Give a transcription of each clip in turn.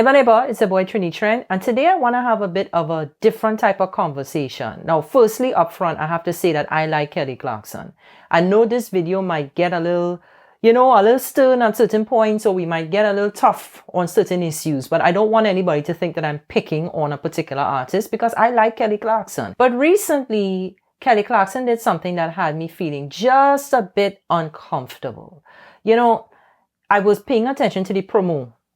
Neighbor, it's your boy Trini Trent, and today I want to have a bit of a different type of conversation. Now, firstly, up front, I have to say that I like Kelly Clarkson. I know this video might get a little, a little stern at certain points, or we might get a little tough on certain issues, but I don't want anybody to think that I'm picking on a particular artist because I like Kelly Clarkson. But recently, Kelly Clarkson did something that had me feeling just a bit uncomfortable. I was paying attention to the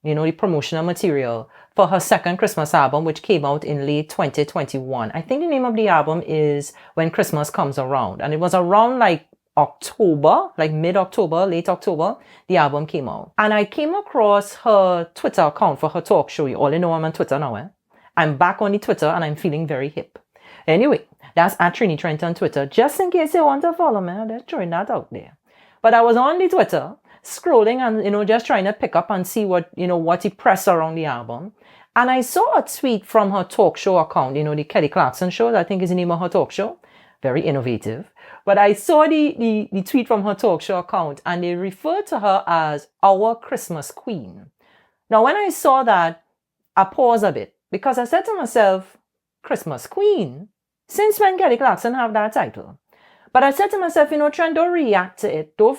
the promotional material for her second Christmas album, which came out in late 2021. I think the name of the album is When Christmas Comes Around. And it was around like October, like mid-October, late October, the album came out. And I came across her Twitter account for her talk show. You all know I'm on Twitter now. I'm back on the Twitter and I'm feeling very hip. Anyway, that's at Trini Trent on Twitter. Just in case you want to follow me, I'm just throwing that out there. But I was on the Twitter scrolling and, just trying to pick up and see what he pressed around the album. And I saw a tweet from her talk show account, the Kelly Clarkson show, I think is the name of her talk show. Very innovative. But I saw the tweet from her talk show account and they referred to her as our Christmas queen. Now, when I saw that, I paused a bit because I said to myself, Christmas queen? Since when Kelly Clarkson have that title? But I said to myself, Trent, don't react to it. Don't,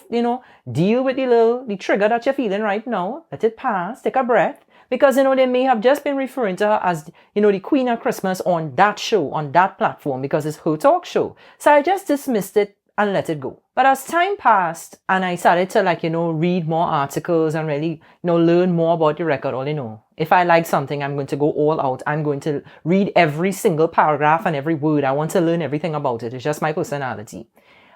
deal with the trigger that you're feeling right now. Let it pass. Take a breath. Because, they may have just been referring to her as, the Queen of Christmas on that show, on that platform, because it's her talk show. So I just dismissed it and let it go. But as time passed and I started to read more articles and really, learn more about the record, if I like something, I'm going to go all out. I'm going to read every single paragraph and every word. I want to learn everything about it. It's just my personality.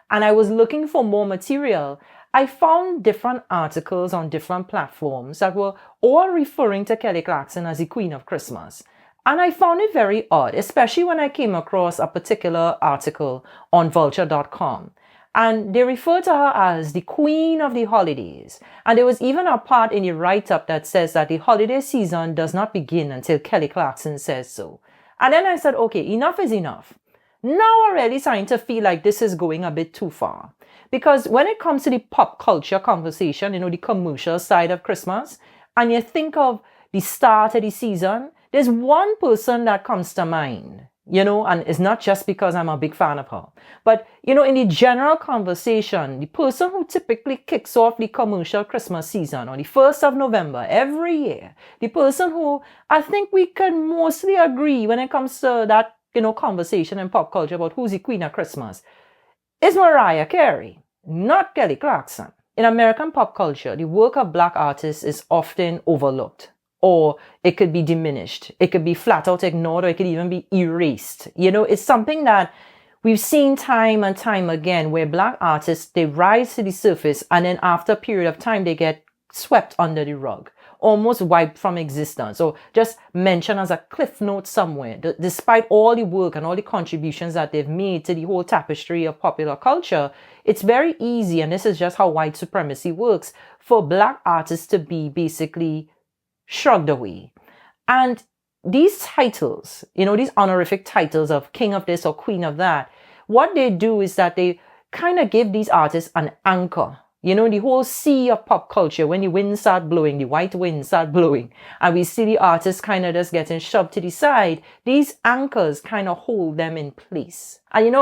And I was looking for more material. I found different articles on different platforms that were all referring to Kelly Clarkson as the Queen of Christmas. And I found it very odd, especially when I came across a particular article on vulture.com. And they refer to her as the Queen of the Holidays. And there was even a part in the write-up that says that the holiday season does not begin until Kelly Clarkson says so. And then I said, okay, enough is enough. Now I'm really starting to feel like this is going a bit too far. Because when it comes to the pop culture conversation, the commercial side of Christmas, and you think of the start of the season, there's one person that comes to mind, and it's not just because I'm a big fan of her. But, in the general conversation, the person who typically kicks off the commercial Christmas season on the 1st of November every year, the person who I think we can mostly agree when it comes to that, conversation in pop culture about who's the Queen of Christmas, is Mariah Carey, not Kelly Clarkson. In American pop culture, the work of Black artists is often overlooked. Or it could be diminished. It could be flat out ignored, or it could even be erased. It's something that we've seen time and time again where Black artists, they rise to the surface and then after a period of time, they get swept under the rug, almost wiped from existence, or just mentioned as a cliff note somewhere. Despite all the work and all the contributions that they've made to the whole tapestry of popular culture, it's very easy, and this is just how white supremacy works, for Black artists to be basically shrugged away. And these titles, these honorific titles of king of this or queen of that, what they do is that they kind of give these artists an anchor. The whole sea of pop culture, when the winds start blowing, the white winds start blowing, and we see the artists kind of just getting shoved to the side, these anchors kind of hold them in place. And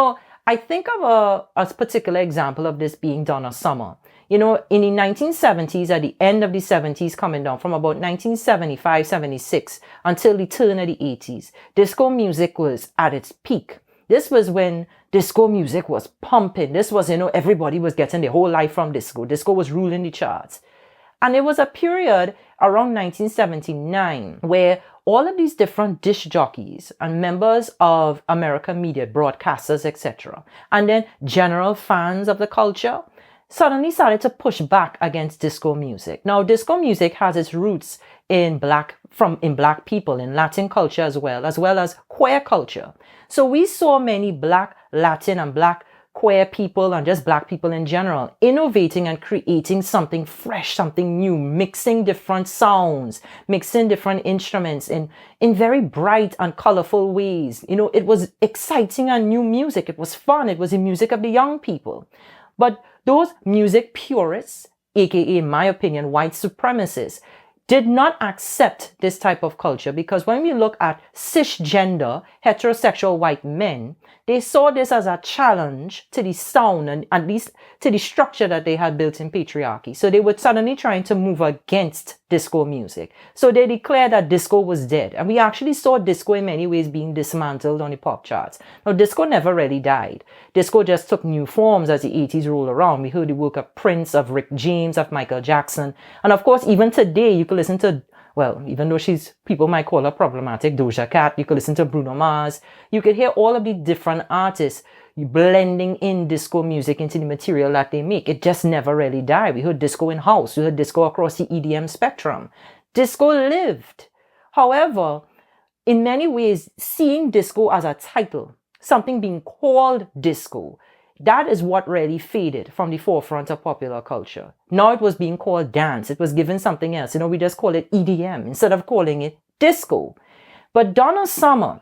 I think of a particular example of this being Donna Summer. In the 1970s, at the end of the 70s, coming down from about 1975, 76 until the turn of the 80s, disco music was at its peak. This was when disco music was pumping. This was, everybody was getting their whole life from disco. Disco was ruling the charts. And there was a period around 1979 where all of these different disc jockeys and members of American media, broadcasters, etc., and then general fans of the culture suddenly started to push back against disco music. Now, disco music has its roots in black people, in Latin culture as well as queer culture. So we saw many Black, Latin, and Black queer people and just Black people in general innovating and creating something fresh, something new, mixing different sounds, mixing different instruments in very bright and colorful ways. It was exciting and new music. It was fun. It was the music of the young people. But those music purists, aka, in my opinion, white supremacists, did not accept this type of culture, because when we look at cisgender, heterosexual white men, they saw this as a challenge to the sound and at least to the structure that they had built in patriarchy. So they were suddenly trying to move against disco music. So they declared that disco was dead. And we actually saw disco in many ways being dismantled on the pop charts. Now, disco never really died. Disco just took new forms as the 80s rolled around. We heard the work of Prince, of Rick James, of Michael Jackson. And of course, even today, you could listen to, well, even though people might call her problematic, Doja Cat, you could listen to Bruno Mars. You could hear all of the different artists blending in disco music into the material that they make. It just never really died. We heard disco in house. We heard disco across the EDM spectrum. Disco lived. However, in many ways, seeing disco as a title, something being called disco, that is what really faded from the forefront of popular culture. Now it was being called dance. It was given something else. We just call it EDM instead of calling it disco. But Donna Summer,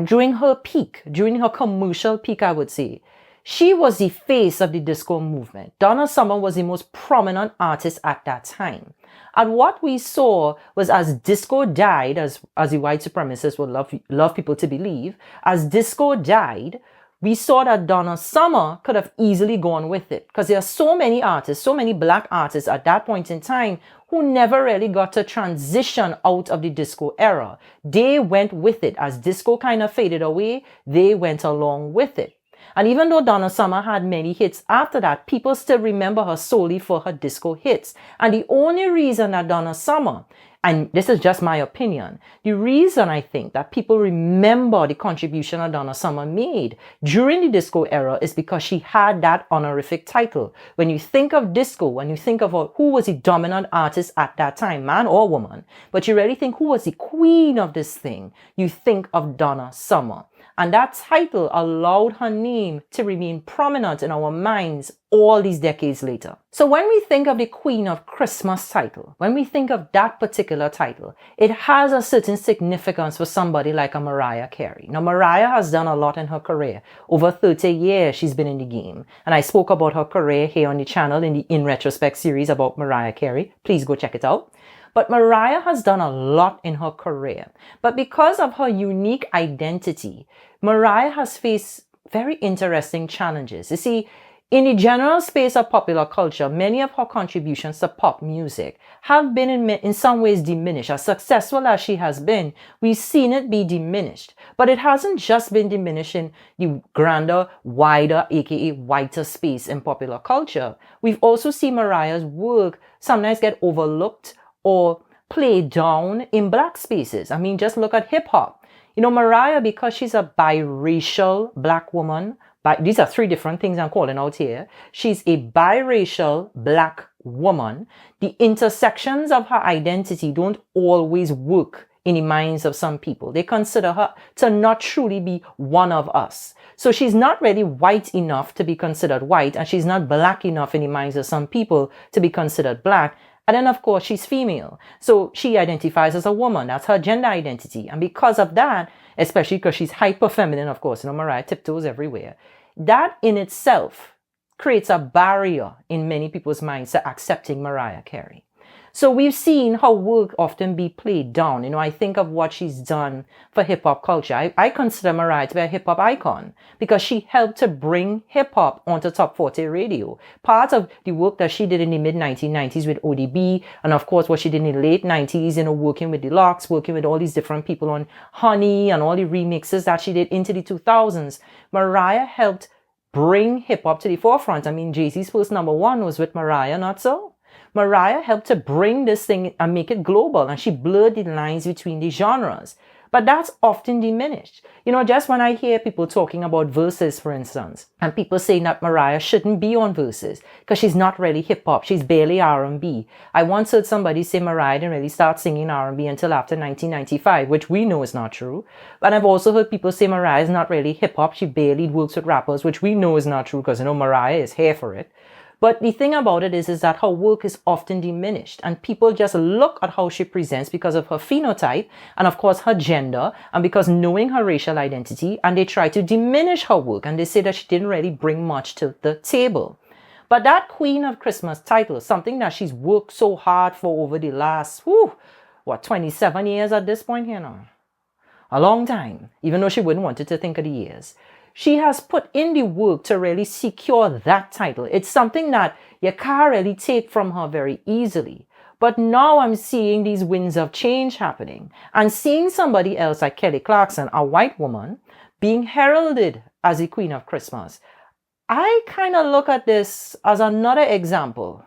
during her peak, during her commercial peak, I would say, she was the face of the disco movement. Donna Summer was the most prominent artist at that time. And what we saw was, as disco died, as the white supremacists would love people to believe, as disco died, we saw that Donna Summer could have easily gone with it, because there are so many artists, so many black artists at that point in time who never really got to transition out of the disco era. They went with it. As disco kind of faded away, they went along with it. And even though Donna Summer had many hits after that, people still remember her solely for her disco hits. And the only reason that Donna Summer, and this is just my opinion, the reason I think that people remember the contribution that Donna Summer made during the disco era is because she had that honorific title. When you think of disco, when you think of who was the dominant artist at that time, man or woman, but you really think who was the queen of this thing, you think of Donna Summer. And that title allowed her name to remain prominent in our minds all these decades later. So when we think of the Queen of Christmas title, when we think of that particular title, it has a certain significance for somebody like a Mariah Carey. Now, Mariah has done a lot in her career. Over 30 years she's been in the game. And I spoke about her career here on the channel in the In Retrospect series about Mariah Carey. Please go check it out. But Mariah has done a lot in her career. But because of her unique identity, Mariah has faced very interesting challenges. You see, in the general space of popular culture, many of her contributions to pop music have been in some ways diminished. As successful as she has been, we've seen it be diminished. But it hasn't just been diminished in the grander, wider, aka whiter space in popular culture. We've also seen Mariah's work sometimes get overlooked or played down in black spaces. I mean, just look at hip hop. Mariah, because she's a biracial black woman, these are three different things I'm calling out here. She's a biracial black woman. The intersections of her identity don't always work in the minds of some people. They consider her to not truly be one of us. So she's not really white enough to be considered white, and she's not black enough in the minds of some people to be considered black. And then, of course, she's female. So she identifies as a woman. That's her gender identity. And because of that, especially because she's hyper feminine, of course, Mariah tiptoes everywhere. That in itself creates a barrier in many people's minds to accepting Mariah Carey. So we've seen her work often be played down. I think of what she's done for hip-hop culture. I consider Mariah to be a hip-hop icon because she helped to bring hip-hop onto top 40 radio. Part of the work that she did in the mid-1990s with ODB, and of course what she did in the late 90s, working with Deluxe, working with all these different people on Honey and all the remixes that she did into the 2000s. Mariah helped bring hip-hop to the forefront. I mean, Jay-Z's first #1 was with Mariah, not so? Mariah helped to bring this thing and make it global, and she blurred the lines between the genres. But that's often diminished. Just when I hear people talking about verses, for instance, and people saying that Mariah shouldn't be on verses because she's not really hip-hop, she's barely R&B. I once heard somebody say Mariah didn't really start singing R&B until after 1995, which we know is not true. But I've also heard people say Mariah is not really hip-hop, she barely works with rappers, which we know is not true because Mariah is here for it. But the thing about it is that her work is often diminished, and people just look at how she presents because of her phenotype and of course her gender, and because knowing her racial identity, and they try to diminish her work and they say that she didn't really bring much to the table. But that Queen of Christmas title, something that she's worked so hard for over the last, 27 years at this point here now. A long time, even though she wouldn't want it to think of the years. She has put in the work to really secure that title. It's something that you can't really take from her very easily. But now I'm seeing these winds of change happening and seeing somebody else like Kelly Clarkson, a white woman, being heralded as the Queen of Christmas. I kind of look at this as another example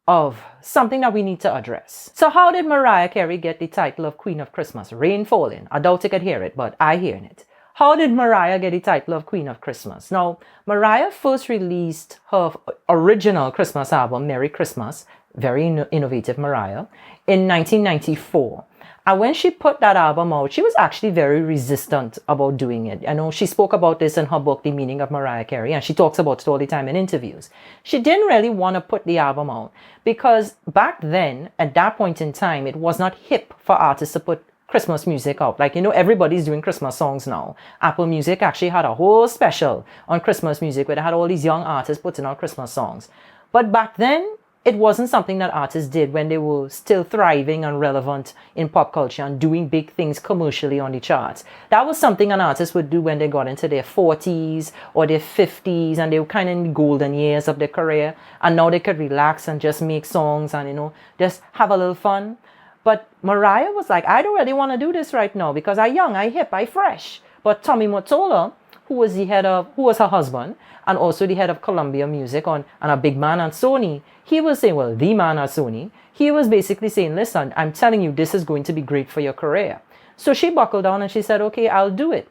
of something that we need to address. So how did Mariah Carey get the title of Queen of Christmas? Rain falling. I doubt you could hear it, but I hear it. How did Mariah get the title of Queen of Christmas? Now, Mariah first released her original Christmas album, Merry Christmas, very innovative Mariah, in 1994. And when she put that album out, she was actually very resistant about doing it. I know she spoke about this in her book, The Meaning of Mariah Carey, and she talks about it all the time in interviews. She didn't really want to put the album out because back then, at that point in time, it was not hip for artists to put Christmas music out. Like, everybody's doing Christmas songs now. Apple Music actually had a whole special on Christmas music where they had all these young artists putting out Christmas songs. But back then, it wasn't something that artists did when they were still thriving and relevant in pop culture and doing big things commercially on the charts. That was something an artist would do when they got into their 40s or their 50s and they were kind of in the golden years of their career. And now they could relax and just make songs and, just have a little fun. But Mariah was like, I don't really want to do this right now because I'm young, I'm hip, I'm fresh. But Tommy Mottola, who was her husband and also the head of Columbia Music and a big man at Sony, he was saying, well, the man at Sony, he was basically saying, listen, I'm telling you, this is going to be great for your career. So she buckled down and she said, okay, I'll do it.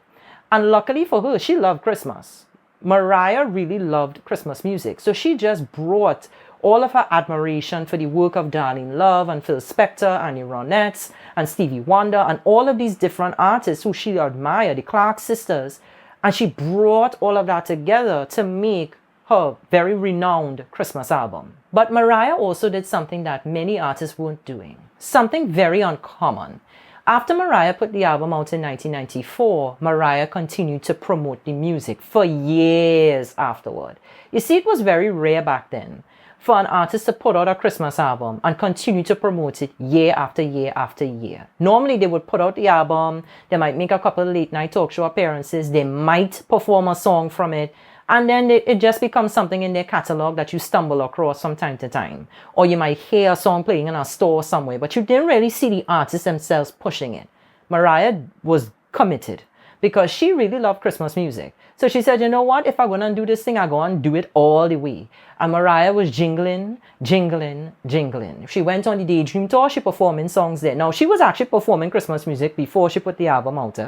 And luckily for her, she loved Christmas. Mariah really loved Christmas music. So she just brought all of her admiration for the work of Darlene Love and Phil Spector and the Ronettes and Stevie Wonder and all of these different artists who she admired, the Clark sisters. And she brought all of that together to make her very renowned Christmas album. But Mariah also did something that many artists weren't doing. Something very uncommon. After Mariah put the album out in 1994, Mariah continued to promote the music for years afterward. You see, it was very rare back then for an artist to put out a Christmas album and continue to promote it year after year after year. Normally, they would put out the album, they might make a couple of late-night talk show appearances, they might perform a song from it, and then it just becomes something in their catalog that you stumble across from time to time. Or you might hear a song playing in a store somewhere, but you didn't really see the artists themselves pushing it. Mariah was committed because she really loved Christmas music. So she said, you know what, if I'm going to do this thing, I'm going to do it all the way. And Mariah was jingling, jingling, jingling. She went on the Daydream Tour, she performing songs there. Now, she was actually performing Christmas music before she put the album out.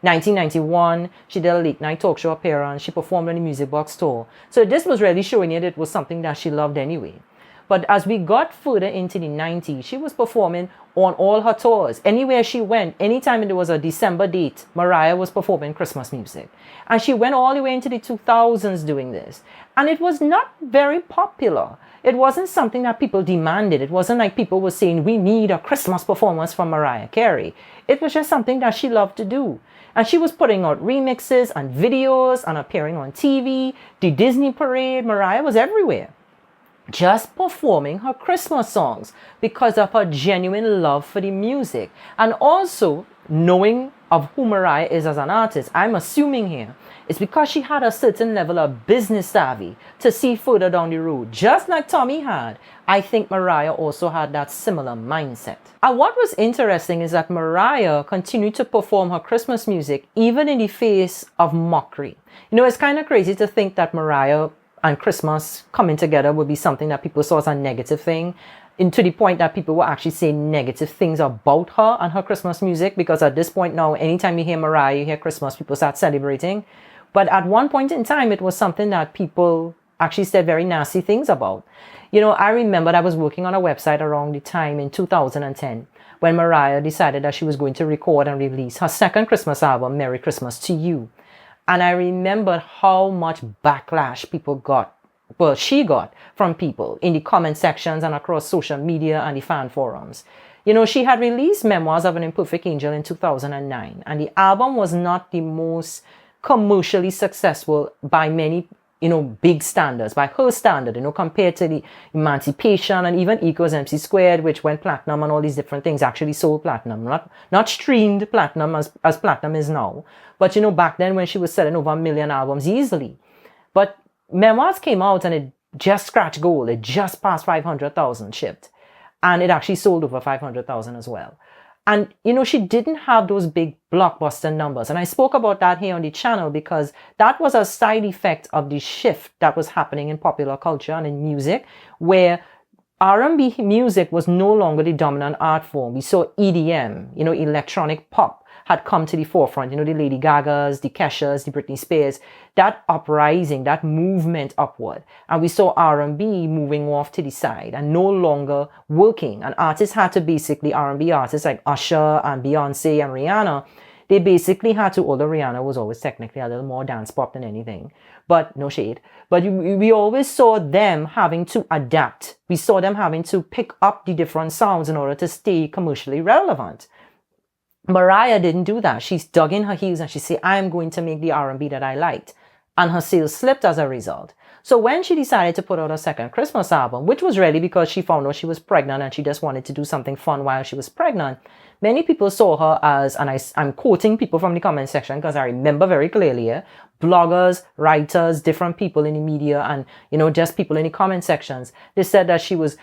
1991, she did a late night talk show appearance. She performed on the Music Box Tour. So this was really showing you that it was something that she loved anyway. But as we got further into the 90s, she was performing on all her tours. Anywhere she went, anytime there was a December date, Mariah was performing Christmas music. And she went all the way into the 2000s doing this. And it was not very popular. It wasn't something that people demanded. It wasn't like people were saying, we need a Christmas performance from Mariah Carey. It was just something that she loved to do. And she was putting out remixes and videos and appearing on TV, the Disney parade. Mariah was everywhere, just performing her Christmas songs because of her genuine love for the music. And also knowing of who Mariah is as an artist, I'm assuming here, it's because she had a certain level of business savvy to see further down the road. Just like Tommy had, I think Mariah also had that similar mindset. And what was interesting is that Mariah continued to perform her Christmas music even in the face of mockery. It's kind of crazy to think that Mariah and Christmas coming together would be something that people saw as a negative thing, and to the point that people were actually saying negative things about her and her Christmas music, because at this point now, anytime you hear Mariah, you hear Christmas, people start celebrating. But at one point in time, it was something that people actually said very nasty things about. I remember I was working on a website around the time in 2010 when Mariah decided that she was going to record and release her second Christmas album, Merry Christmas to You. And I remember how much backlash she got from people in the comment sections and across social media and the fan forums. She had released Memoirs of an Imperfect Angel in 2009, and the album was not the most commercially successful by many big standards, by her standard, compared to the Emancipation and even Equals MC Squared, which went platinum and all these different things, actually sold platinum, not streamed platinum as platinum is now. But, back then when she was selling over 1 million albums easily. But Memoirs came out and it just scratched gold. It just passed 500,000 shipped. And it actually sold over 500,000 as well. And, she didn't have those big blockbuster numbers. And I spoke about that here on the channel because that was a side effect of the shift that was happening in popular culture and in music, where R&B music was no longer the dominant art form. We saw EDM, electronic pop had come to the forefront. The Lady Gagas, the Keshas, the Britney Spears, that uprising, that movement upward. And we saw R&B moving off to the side and no longer working. And artists had to basically, R&B artists like Usher and Beyonce and Rihanna, they basically had to, although Rihanna was always technically a little more dance pop than anything, but no shade. But we always saw them having to adapt. We saw them having to pick up the different sounds in order to stay commercially relevant. Mariah didn't do that. She's dug in her heels and she said, I am going to make the R&B that I liked. And her sales slipped as a result. So when she decided to put out a second Christmas album, which was really because she found out she was pregnant and she just wanted to do something fun while she was pregnant, many people saw her as, and I'm quoting people from the comment section because I remember very clearly, bloggers, writers, different people in the media and, just people in the comment sections. They said that she was,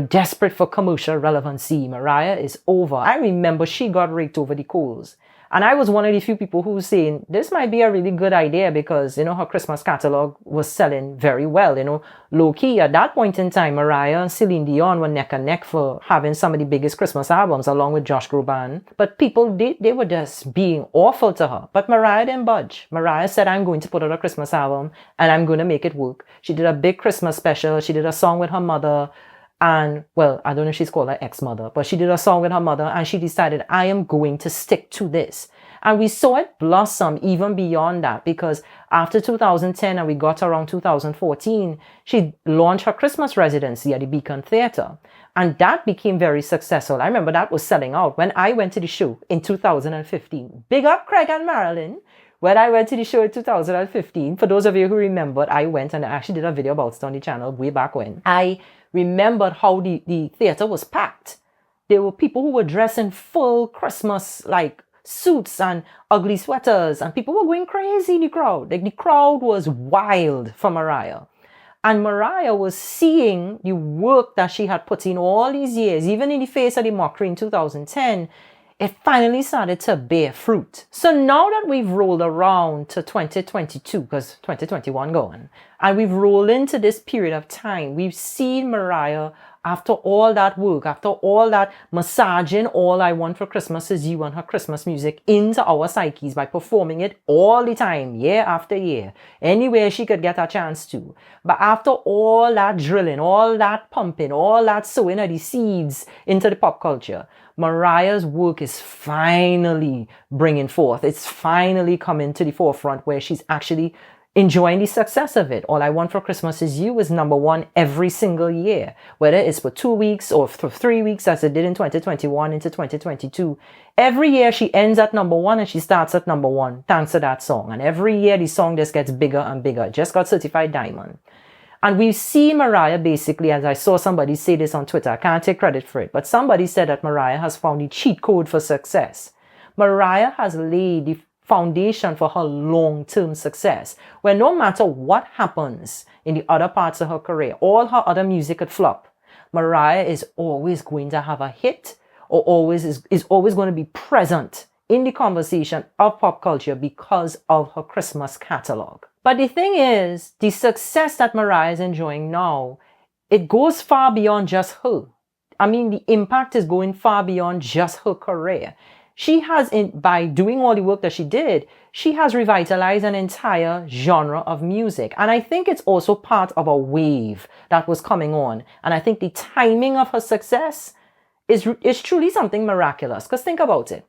desperate for commercial relevancy. Mariah is over. I remember she got raked over the coals. And I was one of the few people who was saying, this might be a really good idea because, her Christmas catalog was selling very well. Low-key, at that point in time, Mariah and Celine Dion were neck and neck for having some of the biggest Christmas albums along with Josh Groban. But people, they were just being awful to her. But Mariah didn't budge. Mariah said, I'm going to put out a Christmas album and I'm going to make it work. She did a big Christmas special. She did a song with her mother. And, well, I don't know if she's called her ex-mother, but she did a song with her mother and she decided, I am going to stick to this. And we saw it blossom even beyond that because after 2010 and we got around 2014, she launched her Christmas residency at the Beacon Theatre. And that became very successful. I remember that was selling out when I went to the show in 2015. Big up Craig and Marilyn. When I went to the show in 2015, for those of you who remembered, I went and I actually did a video about it on the channel way back when. I remembered how the theater was packed. There were people who were dressed in full Christmas like suits and ugly sweaters and people were going crazy in the crowd. Like the crowd was wild for Mariah. And Mariah was seeing the work that she had put in all these years, even in the face of the mockery in 2010, it finally started to bear fruit. So now that we've rolled around to 2022, because 2021 going, and we've rolled into this period of time, we've seen Mariah, after all that work, after all that massaging All I Want for Christmas Is You and her Christmas music into our psyches by performing it all the time, year after year, anywhere she could get a chance to. But after all that drilling, all that pumping, all that sowing of the seeds into the pop culture, Mariah's work is finally bringing forth. It's finally coming to the forefront where she's actually enjoying the success of it. All I Want for Christmas Is You is #1 every single year, whether it's for 2 weeks or for 3 weeks as it did in 2021 into 2022. Every year she ends at #1 and she starts at #1 thanks to that song. And every year the song just gets bigger and bigger. It just got certified diamond. And we see Mariah basically, as I saw somebody say this on Twitter, I can't take credit for it, but somebody said that Mariah has found the cheat code for success. Mariah has laid the foundation for her long-term success, where no matter what happens in the other parts of her career, all her other music could flop. Mariah is always going to have a hit or is always going to be present in the conversation of pop culture because of her Christmas catalog. But the thing is, the success that Mariah is enjoying now, it goes far beyond just her. I mean, the impact is going far beyond just her career. She has, by doing all the work that she did, she has revitalized an entire genre of music. And I think it's also part of a wave that was coming on. And I think the timing of her success is truly something miraculous. Because think about it.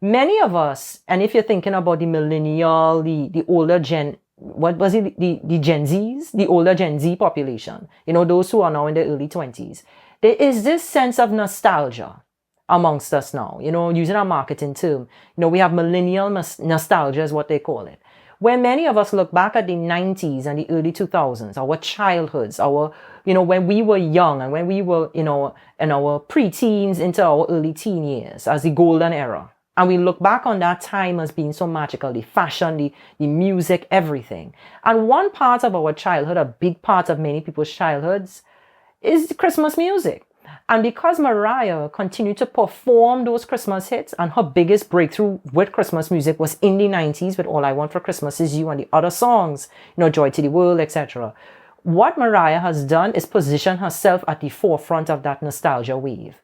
Many of us, and if you're thinking about the millennial, the older gen, what was it, the Gen Zs, the older Gen Z population, those who are now in their early 20s, there is this sense of nostalgia amongst us now, using our marketing term. We have millennial nostalgia is what they call it, Where many of us look back at the 90s and the early 2000s, our childhoods, our, when we were young and when we were, in our preteens into our early teen years as the golden era. And we look back on that time as being so magical, the fashion, the music, everything. And one part of our childhood, a big part of many people's childhoods, is Christmas music. And because Mariah continued to perform those Christmas hits, and her biggest breakthrough with Christmas music was in the 90s with All I Want for Christmas Is You and the other songs, Joy to the World, etc. What Mariah has done is position herself at the forefront of that nostalgia wave.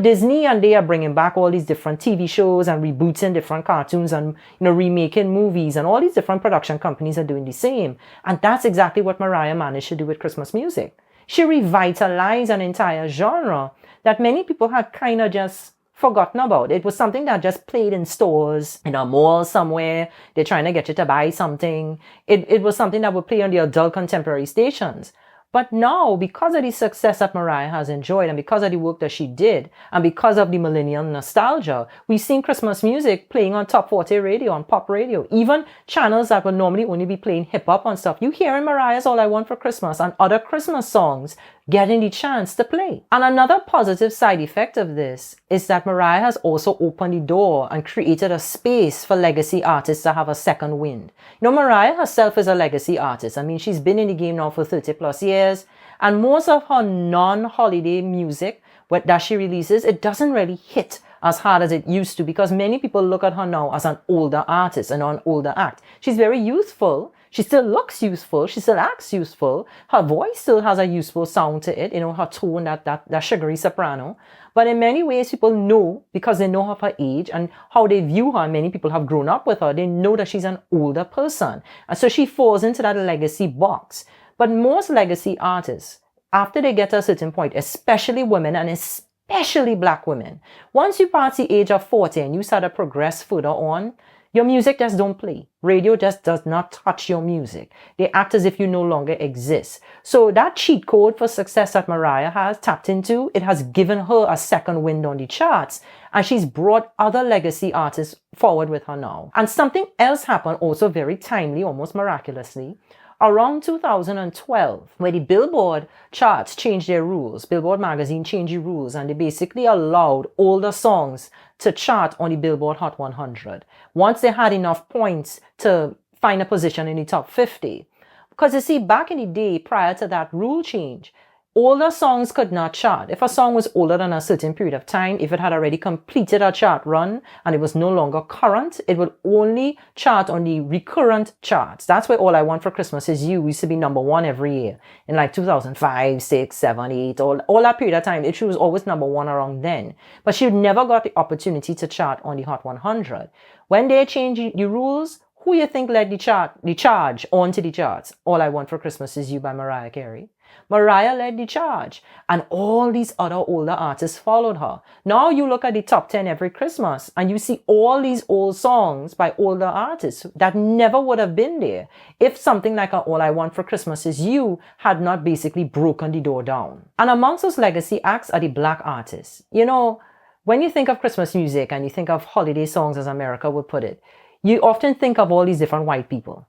Disney and they are bringing back all these different TV shows and rebooting different cartoons and, remaking movies, and all these different production companies are doing the same. And that's exactly what Mariah managed to do with Christmas music. She revitalized an entire genre that many people had kind of just forgotten about. It was something that just played in stores, in a mall somewhere. They're trying to get you to buy something. It was something that would play on the adult contemporary stations. But now, because of the success that Mariah has enjoyed and because of the work that she did and because of the millennial nostalgia, we've seen Christmas music playing on top 40 radio, on pop radio, even channels that would normally only be playing hip-hop and stuff. You hear in Mariah's All I Want for Christmas and other Christmas songs getting the chance to play. And another positive side effect of this is that Mariah has also opened the door and created a space for legacy artists to have a second wind. Mariah herself is a legacy artist. I mean, she's been in the game now for 30 plus years, and most of her non-holiday music that she releases, it doesn't really hit as hard as it used to, because many people look at her now as an older artist and an older act. She's very youthful. She still looks youthful. She still acts youthful. Her voice still has a youthful sound to it. Her tone, that sugary soprano. But in many ways, people know, because they know of her age and how they view her. Many people have grown up with her. They know that she's an older person. And so she falls into that legacy box. But most legacy artists, after they get to a certain point, especially women and especially black women, once you pass the age of 40 and you start to progress further on, your music just don't play. Radio just does not touch your music. They act as if you no longer exist. So that cheat code for success that Mariah has tapped into, it has given her a second wind on the charts. And she's brought other legacy artists forward with her now. And something else happened also very timely, almost miraculously. Around 2012, where the Billboard charts changed their rules, Billboard magazine changed the rules, and they basically allowed older songs to chart on the Billboard Hot 100 once they had enough points to find a position in the top 50. Because you see, back in the day, prior to that rule change, older songs could not chart. If a song was older than a certain period of time, if it had already completed a chart run and it was no longer current, it would only chart on the recurrent charts. That's where All I Want for Christmas Is You used to be #1 every year. In like 2005, 6, 7, 8, all that period of time, she was always #1 around then. But she never got the opportunity to chart on the Hot 100. When they changed the rules, who you think led the charge onto the charts? All I Want for Christmas Is You by Mariah Carey. Mariah led the charge, and all these other older artists followed her. Now you look at the top 10 every Christmas and you see all these old songs by older artists that never would have been there if something like All I Want for Christmas Is You had not basically broken the door down. And amongst those legacy acts are the black artists. When you think of Christmas music and you think of holiday songs, as America would put it, you often think of all these different white people.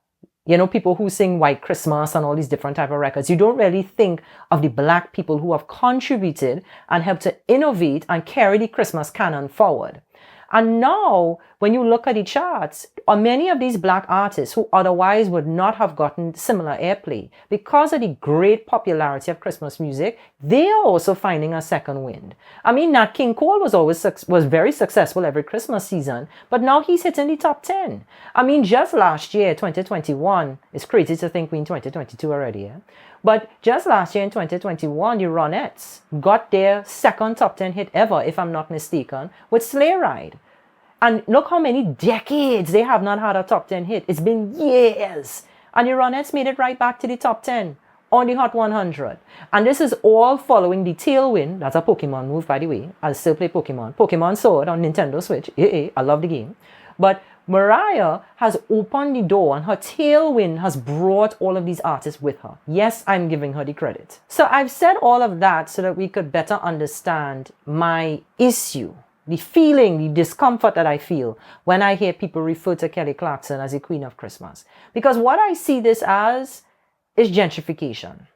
People who sing White Christmas and all these different type of records. You don't really think of the black people who have contributed and helped to innovate and carry the Christmas canon forward. And now, when you look at the charts, many of these black artists who otherwise would not have gotten similar airplay, because of the great popularity of Christmas music, they are also finding a second wind. I mean, Nat King Cole was very successful every Christmas season, but now he's hitting the top 10. I mean, just last year, 2021, it's crazy to think we're in 2022 already, yeah? But just last year in 2021, the Ronettes got their second top 10 hit ever, if I'm not mistaken, with Sleigh Ride. And look how many decades they have not had a top 10 hit. It's been years. And the Ronettes made it right back to the top 10 on the Hot 100. And this is all following the Tailwind. That's a Pokemon move, by the way. I still play Pokemon. Pokemon Sword on Nintendo Switch. I love the game. But Mariah has opened the door, and her Tailwind has brought all of these artists with her. Yes, I'm giving her the credit. So I've said all of that so that we could better understand my issue the feeling, the discomfort that I feel when I hear people refer to Kelly Clarkson as the Queen of Christmas. Because what I see this as is gentrification.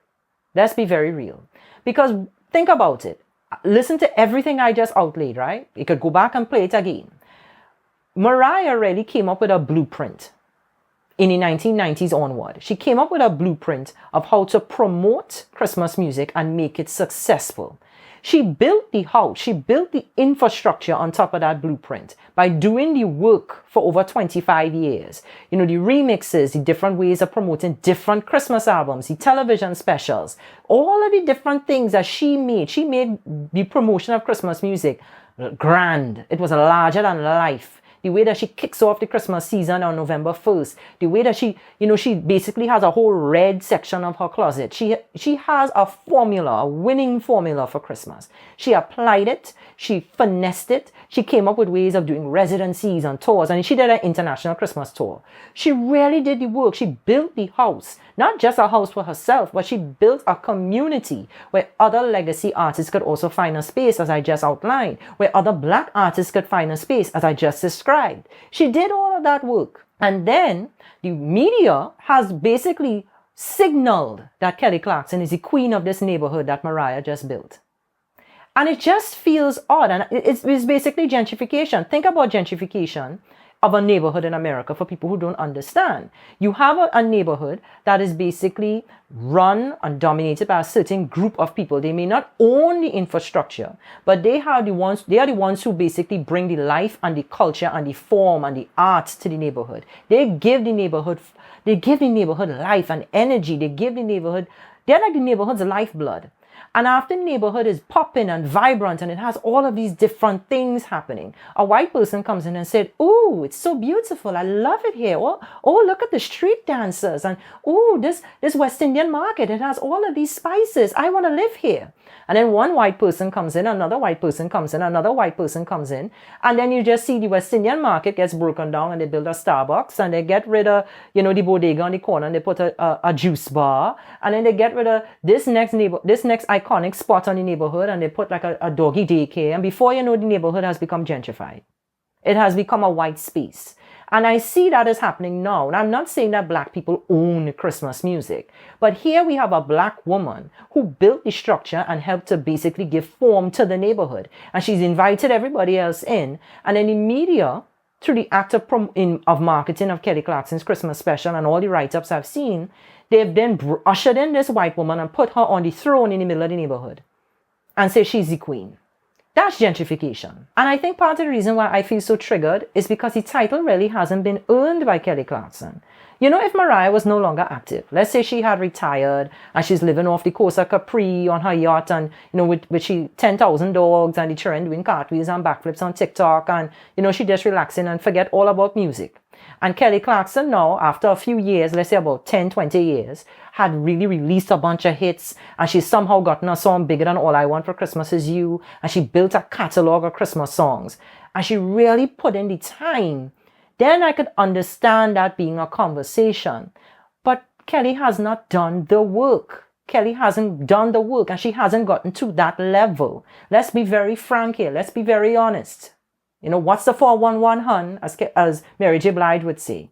Let's be very real. Because think about it. Listen to everything I just outlaid, right? You could go back and play it again. Mariah really came up with a blueprint in the 1990s onward. She came up with a blueprint of how to promote Christmas music and make it successful. She built the house, she built the infrastructure on top of that blueprint by doing the work for over 25 years. You know, the remixes, the different ways of promoting different Christmas albums, the television specials, all of the different things that she made. She made the promotion of Christmas music grand. It was larger than life. The way that she kicks off the Christmas season on November 1st, the way that she basically has a whole red section of her closet. She has a formula, a winning formula for Christmas. She applied it, she finessed it, she came up with ways of doing residencies and tours, and she did an international Christmas tour. She really did the work. She built the house, not just a house for herself, but she built a community where other legacy artists could also find a space, as I just outlined, where other Black artists could find a space, as I just described. She did all of that work. And then the media has basically signaled that Kelly Clarkson is the queen of this neighborhood that Mariah just built. And it just feels odd. And it's basically gentrification. Think about gentrification of a neighborhood in America for people who don't understand. You have a neighborhood that is basically run and dominated by a certain group of people. They may not own the infrastructure, but they are the ones who basically bring the life and the culture and the form and the art to the neighborhood. They give the neighborhood life and energy. They're like the neighborhood's lifeblood. And after the neighborhood is popping and vibrant and it has all of these different things happening, a white person comes in and said, "Oh, it's so beautiful. I love it here. Oh, look at the street dancers. And oh, this West Indian market, it has all of these spices. I want to live here." And then one white person comes in, another white person comes in, another white person comes in. And then you just see the West Indian market gets broken down and they build a Starbucks and they get rid of, the bodega on the corner and they put a juice bar. And then they get rid of this next iconic spot on the neighborhood and they put like a doggy daycare. And before you know, the neighborhood has become gentrified. It has become a white space. And I see that is happening now. And I'm not saying that Black people own Christmas music. But here we have a Black woman who built the structure and helped to basically give form to the neighborhood. And she's invited everybody else in. And then the media, through the act of marketing of Kelly Clarkson's Christmas special and all the write-ups I've seen, they've then ushered in this white woman and put her on the throne in the middle of the neighborhood and say she's the queen. That's gentrification. And I think part of the reason why I feel so triggered is because the title really hasn't been earned by Kelly Clarkson. If Mariah was no longer active, let's say she had retired and she's living off the coast of Capri on her yacht and, with she 10,000 dogs and the children doing cartwheels and backflips on TikTok and, she just relaxing and forget all about music. And Kelly Clarkson now, after a few years, let's say about 10, 20 years, had really released a bunch of hits and she's somehow gotten a song bigger than All I Want for Christmas Is You. And she built a catalog of Christmas songs and she really put in the time. Then I could understand that being a conversation. But Kelly has not done the work. Kelly hasn't done the work and she hasn't gotten to that level. Let's be very frank here. Let's be very honest. What's the 411 hun, as Mary J. Blige would say?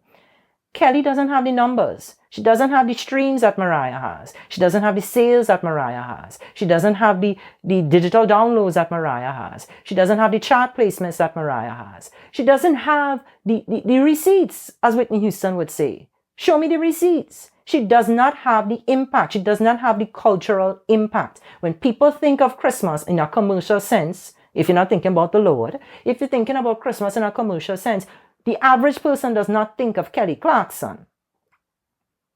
Kelly doesn't have the numbers. She doesn't have the streams that Mariah has. She doesn't have the sales that Mariah has. She doesn't have the digital downloads that Mariah has. She doesn't have the chart placements that Mariah has. She doesn't have the receipts, as Whitney Houston would say. Show me the receipts. She does not have the impact. She does not have the cultural impact. When people think of Christmas in a commercial sense, if you're not thinking about the Lord, if you're thinking about Christmas in a commercial sense, the average person does not think of Kelly Clarkson.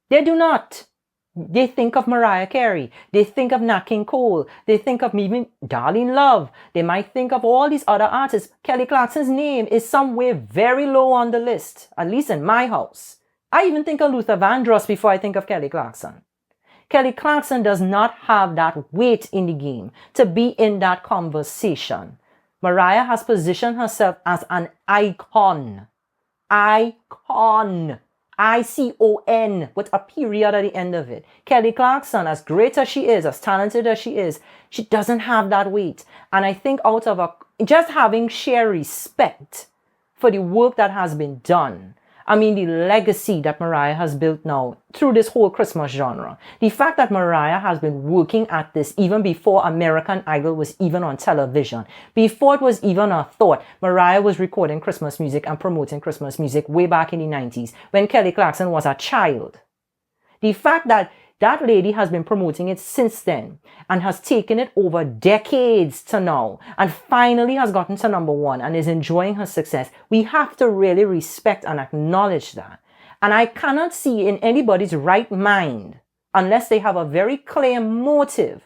They do not. They think of Mariah Carey. They think of Nat King Cole. They think of even Darlene Love. They might think of all these other artists. Kelly Clarkson's name is somewhere very low on the list, at least in my house. I even think of Luther Vandross before I think of Kelly Clarkson. Kelly Clarkson does not have that weight in the game to be in that conversation. Mariah has positioned herself as an icon. Icon. Icon with a period at the end of it. Kelly Clarkson, as great as she is, as talented as she is, she doesn't have that weight. And I think out of just having sheer respect for the work that has been done, I mean, the legacy that Mariah has built now through this whole Christmas genre. The fact that Mariah has been working at this even before American Idol was even on television. Before it was even a thought, Mariah was recording Christmas music and promoting Christmas music way back in the 90s when Kelly Clarkson was a child. The fact that that lady has been promoting it since then and has taken it over decades to now and finally has gotten to number one and is enjoying her success. We have to really respect and acknowledge that. And I cannot see in anybody's right mind, unless they have a very clear motive,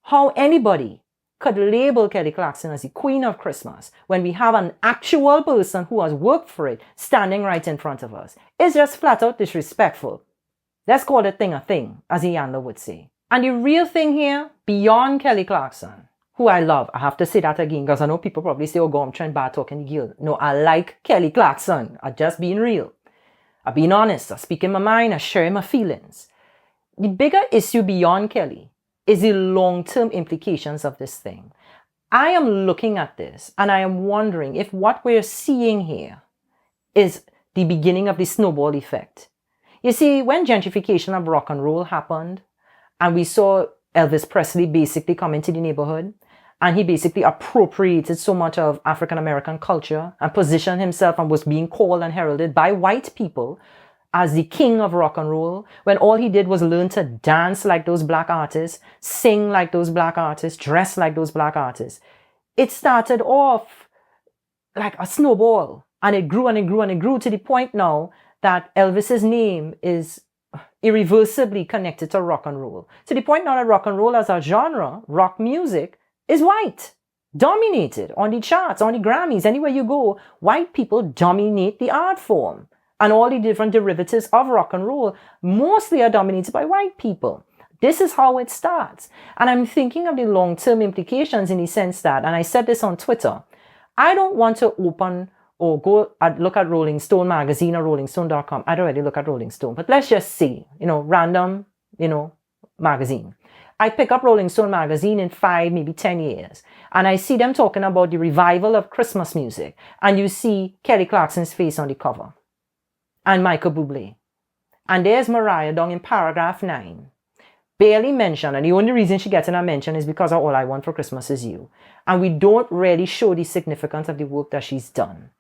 how anybody could label Kelly Clarkson as the queen of Christmas when we have an actual person who has worked for it standing right in front of us. It's just flat out disrespectful. Let's call the thing a thing, as Iyanla would say. And the real thing here, beyond Kelly Clarkson, who I love, I have to say that again, because I know people probably say, oh, go, I'm trying bad talking the girl. No, I like Kelly Clarkson. I'm just being real. I'm being honest. I'm speaking my mind. I'm sharing my feelings. The bigger issue beyond Kelly is the long-term implications of this thing. I am looking at this and I am wondering if what we're seeing here is the beginning of the snowball effect. You see, when gentrification of rock and roll happened, and we saw Elvis Presley basically come into the neighborhood, and he basically appropriated so much of African American culture and positioned himself and was being called and heralded by white people as the king of rock and roll, when all he did was learn to dance like those black artists, sing like those black artists, dress like those black artists. It started off like a snowball, and it grew and it grew and it grew to the point now that Elvis's name is irreversibly connected to rock and roll. To the point now that rock and roll as a genre, rock music, is white. Dominated on the charts, on the Grammys, anywhere you go, white people dominate the art form. And all the different derivatives of rock and roll mostly are dominated by white people. This is how it starts. And I'm thinking of the long-term implications in the sense that, and I said this on Twitter, I don't want to open or go look at Rolling Stone magazine or rollingstone.com. I'd already look at Rolling Stone, but let's just see, random, magazine. I pick up Rolling Stone magazine in 5, maybe 10 years, and I see them talking about the revival of Christmas music, and you see Kelly Clarkson's face on the cover, and Michael Bublé. And there's Mariah down in paragraph 9. Barely mentioned, and the only reason she gets in a mention is because of All I Want for Christmas Is You. And we don't really show the significance of the work that she's done.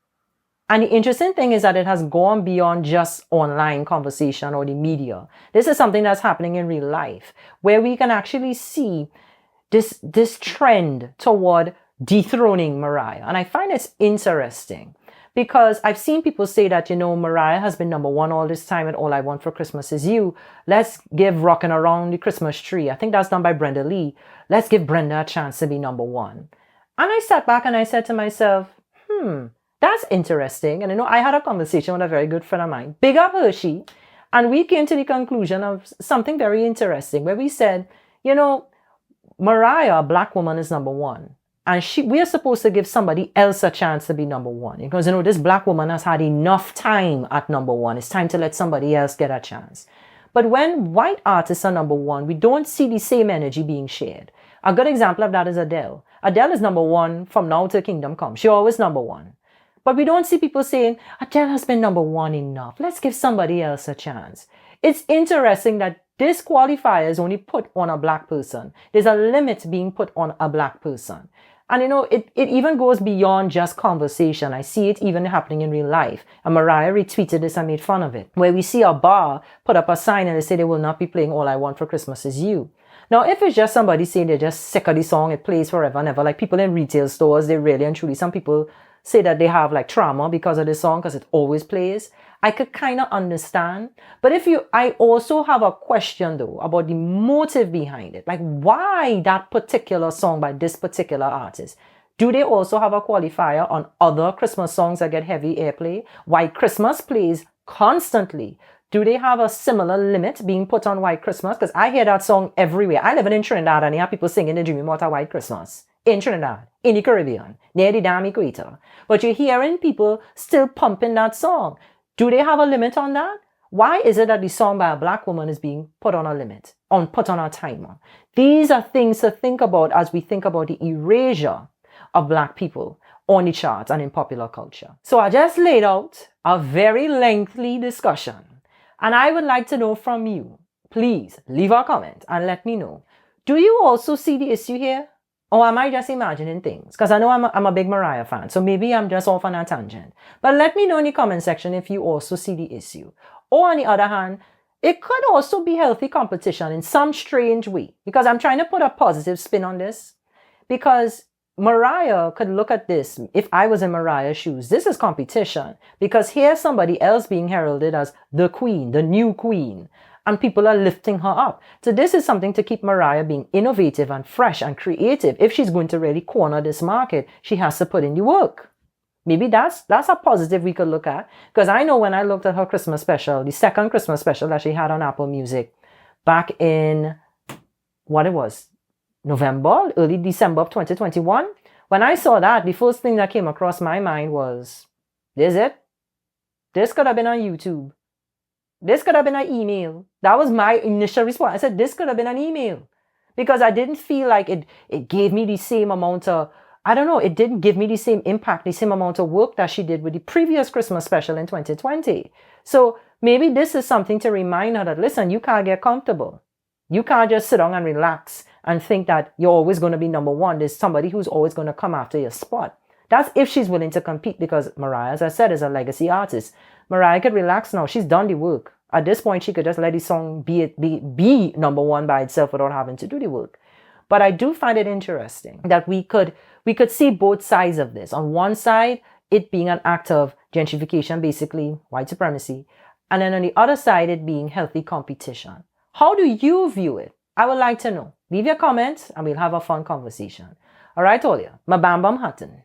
And the interesting thing is that it has gone beyond just online conversation or the media. This is something that's happening in real life, where we can actually see this trend toward dethroning Mariah. And I find it's interesting because I've seen people say that, Mariah has been number one all this time and All I Want for Christmas Is You. Let's give Rockin' Around the Christmas Tree. I think that's done by Brenda Lee. Let's give Brenda a chance to be number one. And I sat back and I said to myself, that's interesting. And I had a conversation with a very good friend of mine, Big Up Hershey, and we came to the conclusion of something very interesting where we said, Mariah, a black woman, is number one. And we are supposed to give somebody else a chance to be number one. Because, this black woman has had enough time at number one. It's time to let somebody else get a chance. But when white artists are number one, we don't see the same energy being shared. A good example of that is Adele. Adele is number one from now till kingdom come. She's always number one. But we don't see people saying, Adele has been number one enough. Let's give somebody else a chance. It's interesting that this qualifier is only put on a black person. There's a limit being put on a black person. And it even goes beyond just conversation. I see it even happening in real life. And Mariah retweeted this and made fun of it, where we see a bar put up a sign and they say they will not be playing All I Want for Christmas Is You. Now, if it's just somebody saying they're just sick of the song, it plays forever and ever, like people in retail stores, they really and truly, some people say that they have like trauma because of this song because it always plays. I could kind of understand. But I also have a question though about the motive behind it. Like why that particular song by this particular artist? Do they also have a qualifier on other Christmas songs that get heavy airplay? White Christmas plays constantly. Do they have a similar limit being put on White Christmas? Because I hear that song everywhere. I live in Trinidad and I have people singing the dreaming about a White Christmas. In Trinidad, in the Caribbean, near the damn equator. But you're hearing people still pumping that song. Do they have a limit on that? Why is it that the song by a black woman is being put on a limit, put on a timer? These are things to think about as we think about the erasure of black people on the charts and in popular culture. So I just laid out a very lengthy discussion, and I would like to know from you. Please leave a comment and let me know. Do you also see the issue here? Or am I just imagining things? Because I know I'm a big Mariah fan, so maybe I'm just off on a tangent. But let me know in the comment section if you also see the issue. Or on the other hand, it could also be healthy competition in some strange way. Because I'm trying to put a positive spin on this. Because Mariah could look at this, if I was in Mariah's shoes, this is competition. Because here's somebody else being heralded as the queen, the new queen. And people are lifting her up. So this is something to keep Mariah being innovative and fresh and creative. If she's going to really corner this market, she has to put in the work. Maybe that's a positive we could look at. Because I know when I looked at her Christmas special, the second Christmas special that she had on Apple Music back in, what it was, November, early December of 2021. When I saw that, the first thing that came across my mind was, this it? This could have been on YouTube. This could have been an email. That was my initial response. I said, this could have been an email. Because I didn't feel like it gave me the same amount of, I don't know, it didn't give me the same impact, the same amount of work that she did with the previous Christmas special in 2020. So maybe this is something to remind her that, listen, you can't get comfortable. You can't just sit down and relax and think that you're always going to be number one. There's somebody who's always going to come after your spot. That's if she's willing to compete, because Mariah, as I said, is a legacy artist. Mariah could relax now. She's done the work. At this point, she could just let the song be number one by itself without having to do the work. But I do find it interesting that we could see both sides of this. On one side, it being an act of gentrification, basically white supremacy. And then on the other side, it being healthy competition. How do you view it? I would like to know. Leave your comments and we'll have a fun conversation. All right, all you. My bam bam hotting.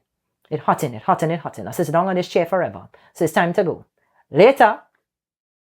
It hotting. I sit down on this chair forever. So it's time to go. Later.